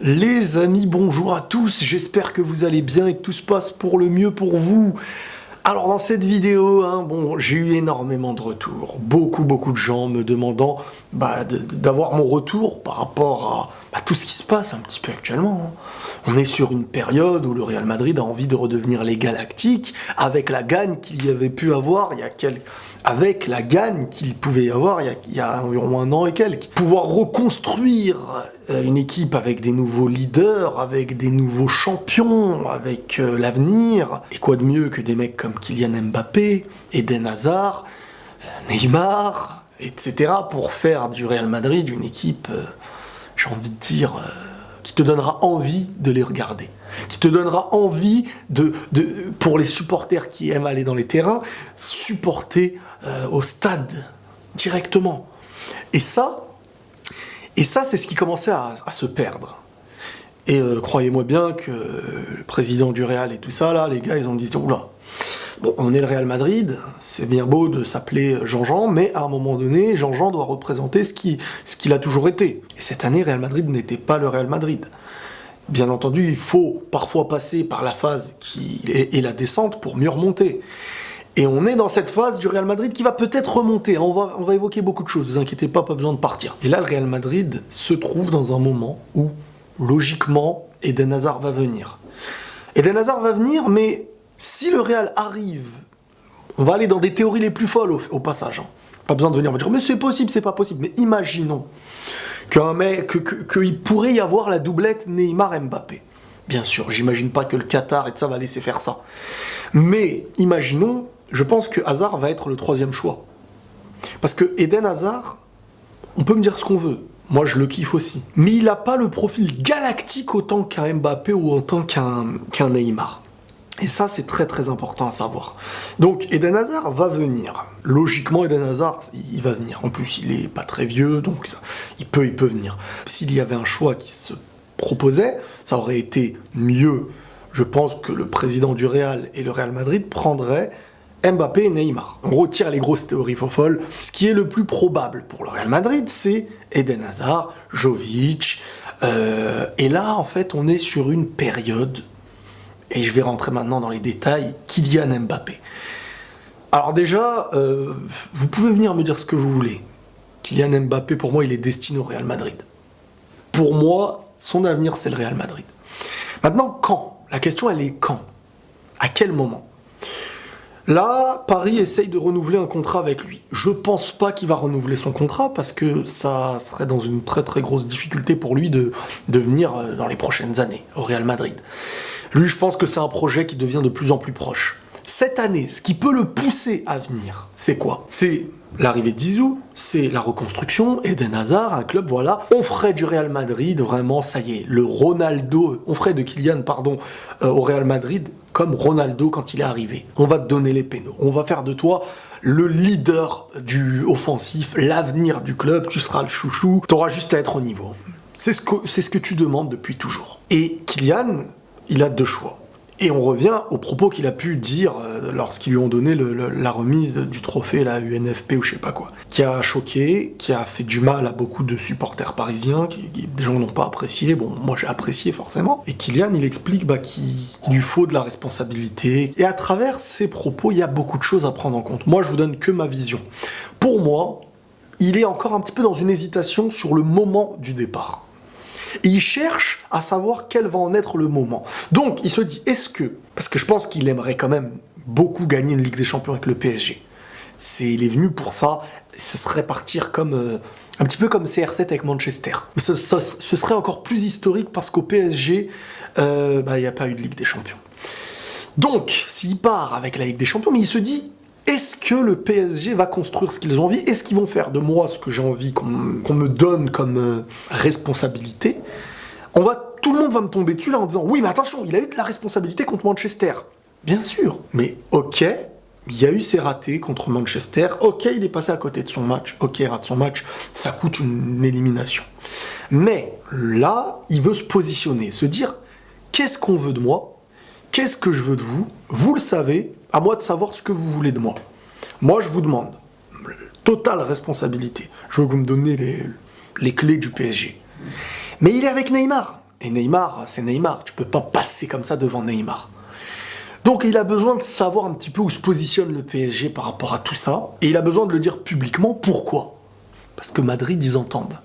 Les amis, bonjour à tous, j'espère que vous allez bien et que tout se passe pour le mieux pour vous. Alors dans cette vidéo, j'ai eu énormément de retours, beaucoup de gens me demandant d'avoir mon retour par rapport à tout ce qui se passe un petit peu actuellement. On est sur une période où le Real Madrid a envie de redevenir les Galactiques, avec la gagne qu'il y avait pu avoir avec la gagne qu'il pouvait y avoir il y a environ un an et quelques. Pouvoir reconstruire une équipe avec des nouveaux leaders, avec des nouveaux champions, avec l'avenir. Et quoi de mieux que des mecs comme Kylian Mbappé, Eden Hazard, Neymar, etc. pour faire du Real Madrid une équipe, j'ai envie de dire, qui te donnera envie de les regarder. Qui te donnera envie pour les supporters qui aiment aller dans les terrains, supporter au stade directement. Et ça c'est ce qui commençait à se perdre. Et croyez-moi bien que le président du Real et tout ça, là, les gars, ils ont dit « Oula, bon, on est le Real Madrid, c'est bien beau de s'appeler Jean-Jean, mais à un moment donné, Jean-Jean doit représenter ce qu'il a toujours été. » Et cette année, Real Madrid n'était pas le Real Madrid. Bien entendu, il faut parfois passer par la phase et la descente pour mieux remonter. Et on est dans cette phase du Real Madrid qui va peut-être remonter. On va évoquer beaucoup de choses, ne vous inquiétez pas besoin de partir. Et là, le Real Madrid se trouve dans un moment où, logiquement, Eden Hazard va venir. Eden Hazard va venir, mais si le Real arrive, on va aller dans des théories les plus folles au passage. Pas besoin de venir me dire, mais c'est possible, c'est pas possible. Mais imaginons qu'il pourrait y avoir la doublette Neymar-Mbappé. Bien sûr, j'imagine pas que le Qatar et tout ça va laisser faire ça. Mais imaginons, je pense que Hazard va être le troisième choix. Parce que Eden Hazard, on peut me dire ce qu'on veut. Moi, je le kiffe aussi. Mais il n'a pas le profil galactique autant qu'un Mbappé ou autant qu'un Neymar. Et ça, c'est très important à savoir. Donc, Eden Hazard va venir. Logiquement, Eden Hazard, il va venir. En plus, il est pas très vieux, donc il peut venir. S'il y avait un choix qui se proposait, ça aurait été mieux. Je pense que le président du Real et le Real Madrid prendraient Mbappé et Neymar. On retire les grosses théories folles. Ce qui est le plus probable pour le Real Madrid, c'est Eden Hazard, Jovic. Et là, en fait, on est sur une période, et je vais rentrer maintenant dans les détails, Kylian Mbappé. Alors déjà, vous pouvez venir me dire ce que vous voulez. Kylian Mbappé, pour moi, il est destiné au Real Madrid. Pour moi, son avenir, c'est le Real Madrid. Maintenant, quand ? La question, elle est quand ? À quel moment ? Là, Paris essaye de renouveler un contrat avec lui. Je pense pas qu'il va renouveler son contrat parce que ça serait dans une très grosse difficulté pour lui de venir dans les prochaines années au Real Madrid. Lui, je pense que c'est un projet qui devient de plus en plus proche. Cette année, ce qui peut le pousser à venir, c'est quoi ? C'est l'arrivée de Zizou, c'est la reconstruction, Eden Hazard, un club, voilà. On ferait du Real Madrid, vraiment, ça y est, on ferait de Kylian, au Real Madrid, comme Ronaldo quand il est arrivé. On va te donner les pénaux, on va faire de toi le leader du offensif, l'avenir du club, tu seras le chouchou, t'auras juste à être au niveau. C'est ce que tu demandes depuis toujours. Et Kylian, il a deux choix. Et on revient aux propos qu'il a pu dire lorsqu'ils lui ont donné la remise du trophée, la UNFP ou je sais pas quoi, qui a choqué, qui a fait du mal à beaucoup de supporters parisiens, des gens n'ont pas apprécié, bon, moi j'ai apprécié forcément. Et Kylian, il explique qu'il lui faut de la responsabilité. Et à travers ses propos, il y a beaucoup de choses à prendre en compte. Moi, je vous donne que ma vision. Pour moi, il est encore un petit peu dans une hésitation sur le moment du départ. Et il cherche à savoir quel va en être le moment. Donc, il se dit, parce que je pense qu'il aimerait quand même beaucoup gagner une Ligue des Champions avec le PSG. Il est venu pour ça, ce serait partir un petit peu comme CR7 avec Manchester. Ce serait encore plus historique parce qu'au PSG, il n'y a pas eu de Ligue des Champions. Donc, s'il part avec la Ligue des Champions, mais il se dit, est-ce que le PSG va construire ce qu'ils ont envie ? Est-ce qu'ils vont faire de moi ce que j'ai envie qu'on me donne comme responsabilité ? Tout le monde va me tomber dessus là en disant « Oui, mais attention, il a eu de la responsabilité contre Manchester. » Bien sûr, mais ok, il y a eu ses ratés contre Manchester. Ok, il est passé à côté de son match. Ok, il rate son match, ça coûte une élimination. Mais là, il veut se positionner, se dire « Qu'est-ce qu'on veut de moi ? Qu'est-ce que je veux de vous ? Vous le savez, à moi de savoir ce que vous voulez de moi. Moi, je vous demande, totale responsabilité. Je veux que vous me donniez les clés du PSG. Mais il est avec Neymar. Et Neymar, c'est Neymar. Tu peux pas passer comme ça devant Neymar. Donc il a besoin de savoir un petit peu où se positionne le PSG par rapport à tout ça. Et il a besoin de le dire publiquement. Pourquoi ? Parce que Madrid, ils entendent.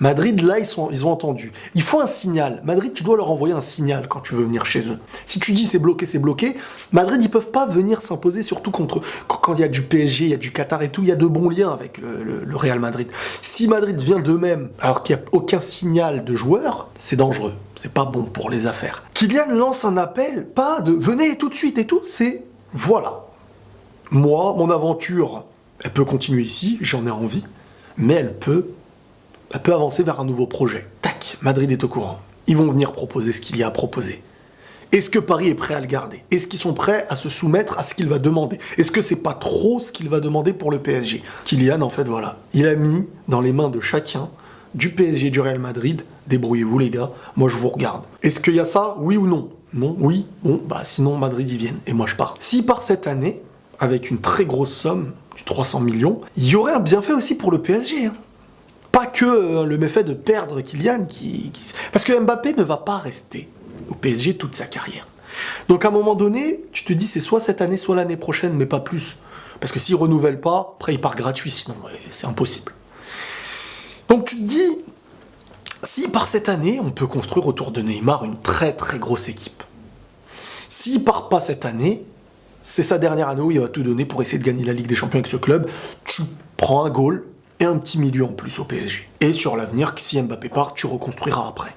Madrid, là, ils ont entendu. Il faut un signal. Madrid, tu dois leur envoyer un signal quand tu veux venir chez eux. Si tu dis c'est bloqué, Madrid, ils peuvent pas venir s'imposer, surtout contre... Quand il y a du PSG, il y a du Qatar et tout, il y a de bons liens avec le Real Madrid. Si Madrid vient d'eux-mêmes, alors qu'il n'y a aucun signal de joueur, c'est dangereux. C'est pas bon pour les affaires. Kylian lance un appel, pas de venez tout de suite et tout, c'est voilà. Moi, mon aventure, elle peut continuer ici, j'en ai envie, mais elle peut avancer vers un nouveau projet. Tac, Madrid est au courant. Ils vont venir proposer ce qu'il y a à proposer. Est-ce que Paris est prêt à le garder ? Est-ce qu'ils sont prêts à se soumettre à ce qu'il va demander ? Est-ce que c'est pas trop ce qu'il va demander pour le PSG ? Kylian, en fait, voilà. Il a mis dans les mains de chacun, du PSG, du Real Madrid, débrouillez-vous les gars, moi je vous regarde. Est-ce qu'il y a ça ? Oui ou non ? Non ? Oui ? Bon, bah sinon Madrid y viennent, et moi je pars. S'il part cette année, avec une très grosse somme, du 300 millions, il y aurait un bienfait aussi pour le PSG, hein. Pas que le méfait de perdre Kylian, parce que Mbappé ne va pas rester au PSG toute sa carrière. Donc à un moment donné, tu te dis c'est soit cette année, soit l'année prochaine, mais pas plus. Parce que s'il renouvelle pas, après il part gratuit, sinon c'est impossible. Donc tu te dis, si par cette année, on peut construire autour de Neymar une très très grosse équipe. S'il part pas cette année, c'est sa dernière année où il va tout donner pour essayer de gagner la Ligue des Champions avec ce club. Tu prends un goal et un petit milieu en plus au PSG. Et sur l'avenir, si Mbappé part, tu reconstruiras après.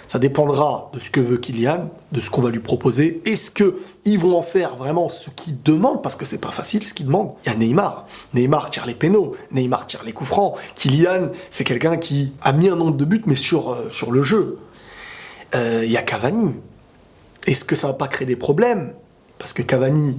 Ça dépendra de ce que veut Kylian, de ce qu'on va lui proposer. Est-ce qu'ils vont en faire vraiment ce qu'ils demandent ? Parce que c'est pas facile ce qu'ils demandent. Il y a Neymar. Neymar tire les pénaux. Neymar tire les coups francs. Kylian, c'est quelqu'un qui a mis un nombre de buts, mais sur le jeu. Il y a Cavani. Est-ce que ça va pas créer des problèmes ? Parce que Cavani,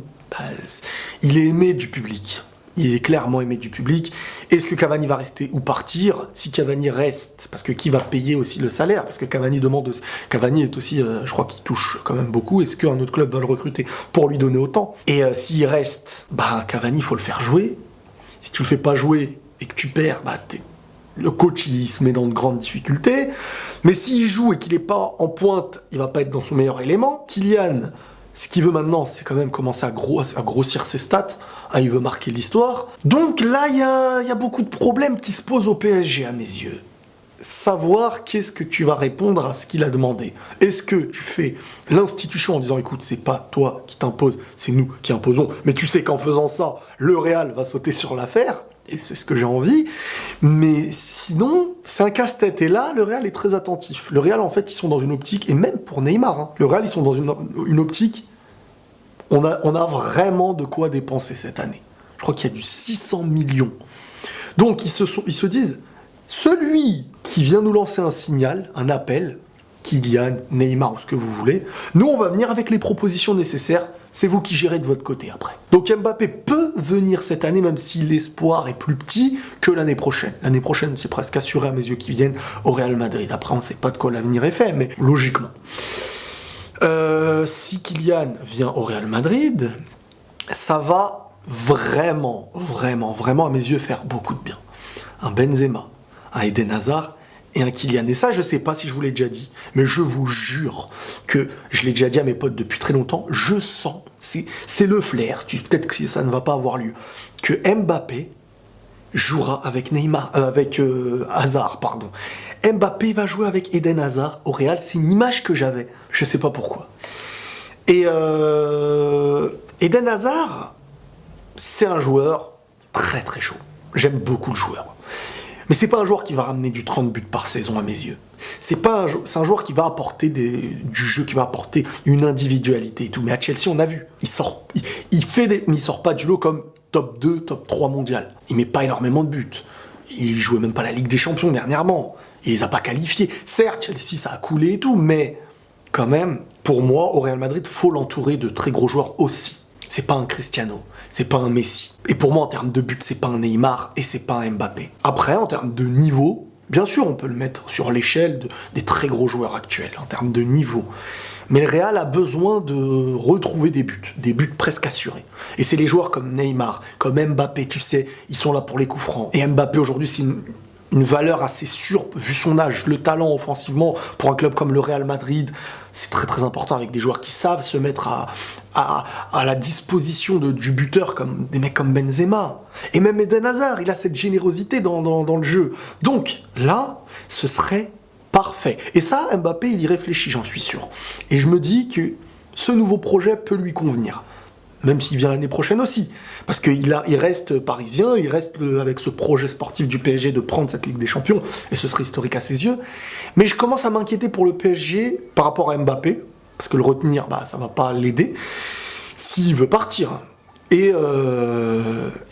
il est aimé du public. Il est clairement aimé du public. Est-ce que Cavani va rester ou partir ? Si Cavani reste, parce que qui va payer aussi le salaire ? Parce que Cavani est aussi, je crois qu'il touche quand même beaucoup. Est-ce qu'un autre club va le recruter pour lui donner autant ? Et s'il reste, Cavani, il faut le faire jouer. Si tu le fais pas jouer et que tu perds, le coach, il se met dans de grandes difficultés. Mais s'il joue et qu'il n'est pas en pointe, il va pas être dans son meilleur élément. Kylian, ce qu'il veut maintenant, c'est quand même commencer à grossir ses stats. Il veut marquer l'histoire. Donc là, il y a beaucoup de problèmes qui se posent au PSG, à mes yeux. Savoir qu'est-ce que tu vas répondre à ce qu'il a demandé. Est-ce que tu fais l'institution en disant, écoute, c'est pas toi qui t'impose, c'est nous qui imposons. Mais tu sais qu'en faisant ça, le Real va sauter sur l'affaire. Et c'est ce que j'ai envie. Mais sinon, c'est un casse-tête. Et là, le Real est très attentif. Le Real, en fait, ils sont dans une optique, et même pour Neymar, le Real, ils sont dans une optique. On a vraiment de quoi dépenser cette année. Je crois qu'il y a du 600 millions. Donc, ils se disent, celui qui vient nous lancer un signal, un appel, Kylian, Neymar ou ce que vous voulez, nous, on va venir avec les propositions nécessaires. C'est vous qui gérez de votre côté après. Donc Mbappé peut venir cette année, même si l'espoir est plus petit que l'année prochaine. L'année prochaine, c'est presque assuré à mes yeux qu'il vienne au Real Madrid. Après, on ne sait pas de quoi l'avenir est fait, mais logiquement. Si Kylian vient au Real Madrid, ça va vraiment, vraiment, vraiment à mes yeux faire beaucoup de bien. Un Benzema, un Eden Hazard et un Kylian. Et ça, je sais pas si je vous l'ai déjà dit, mais je vous jure que je l'ai déjà dit à mes potes depuis très longtemps, je sens, c'est le flair, peut-être que ça ne va pas avoir lieu, que Mbappé jouera avec Hazard, pardon. Mbappé va jouer avec Eden Hazard au Real, c'est une image que j'avais, je sais pas pourquoi. Et Eden Hazard, c'est un joueur très très chaud. J'aime beaucoup le joueur. Mais c'est pas un joueur qui va ramener du 30 buts par saison à mes yeux. C'est un joueur qui va apporter du jeu, qui va apporter une individualité et tout. Mais à Chelsea, on a vu. Il sort pas du lot comme top 2, top 3 mondial. Il met pas énormément de buts. Il jouait même pas la Ligue des Champions dernièrement. Il les a pas qualifiés. Certes, Chelsea, ça a coulé et tout, mais quand même, pour moi, au Real Madrid, faut l'entourer de très gros joueurs aussi. C'est pas un Cristiano, c'est pas un Messi. Et pour moi, en termes de but, c'est pas un Neymar et c'est pas un Mbappé. Après, en termes de niveau, bien sûr, on peut le mettre sur l'échelle des très gros joueurs actuels, en termes de niveau. Mais le Real a besoin de retrouver des buts presque assurés. Et c'est les joueurs comme Neymar, comme Mbappé, tu sais, ils sont là pour les coups francs. Et Mbappé, aujourd'hui, c'est une valeur assez sûre, vu son âge, le talent offensivement, pour un club comme le Real Madrid, c'est très très important avec des joueurs qui savent se mettre à la disposition du buteur, comme des mecs comme Benzema. Et même Eden Hazard, il a cette générosité dans le jeu. Donc là, ce serait parfait. Et ça, Mbappé, il y réfléchit, j'en suis sûr. Et je me dis que ce nouveau projet peut lui convenir. Même s'il vient l'année prochaine aussi. Parce qu'il reste parisien, il reste avec ce projet sportif du PSG de prendre cette Ligue des Champions, et ce serait historique à ses yeux. Mais je commence à m'inquiéter pour le PSG par rapport à Mbappé, parce que le retenir, ça va pas l'aider, s'il veut partir. Et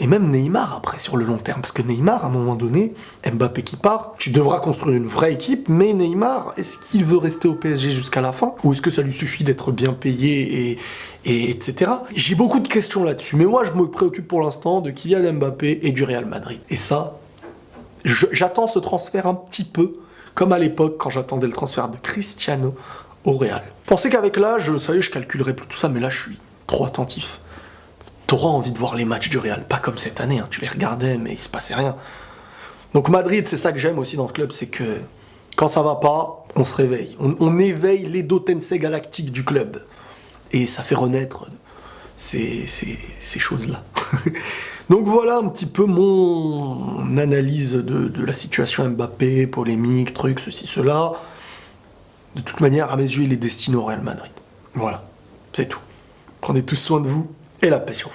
même Neymar après sur le long terme, parce que Neymar à un moment donné, Mbappé qui part, tu devras construire une vraie équipe, mais Neymar, est-ce qu'il veut rester au PSG jusqu'à la fin, ou est-ce que ça lui suffit d'être bien payé et etc. J'ai beaucoup de questions là-dessus, mais moi je me préoccupe pour l'instant de Kylian Mbappé et du Real Madrid. Et ça, j'attends ce transfert un petit peu comme à l'époque quand j'attendais le transfert de Cristiano au Real. Pensez qu'avec l'âge, ça y est, je calculerai plus tout ça, mais là je suis trop attentif. T'auras envie de voir les matchs du Real, pas comme cette année, tu les regardais mais il se passait rien. Donc Madrid, c'est ça que j'aime aussi dans ce club, c'est que quand ça va pas, on se réveille. On éveille les Tensei galactiques du club. Et ça fait renaître ces choses-là. Donc voilà un petit peu mon analyse de la situation Mbappé, polémique, truc, ceci, cela. De toute manière, à mes yeux, il est destiné au Real Madrid. Voilà, c'est tout. Prenez tous soin de vous et la passion.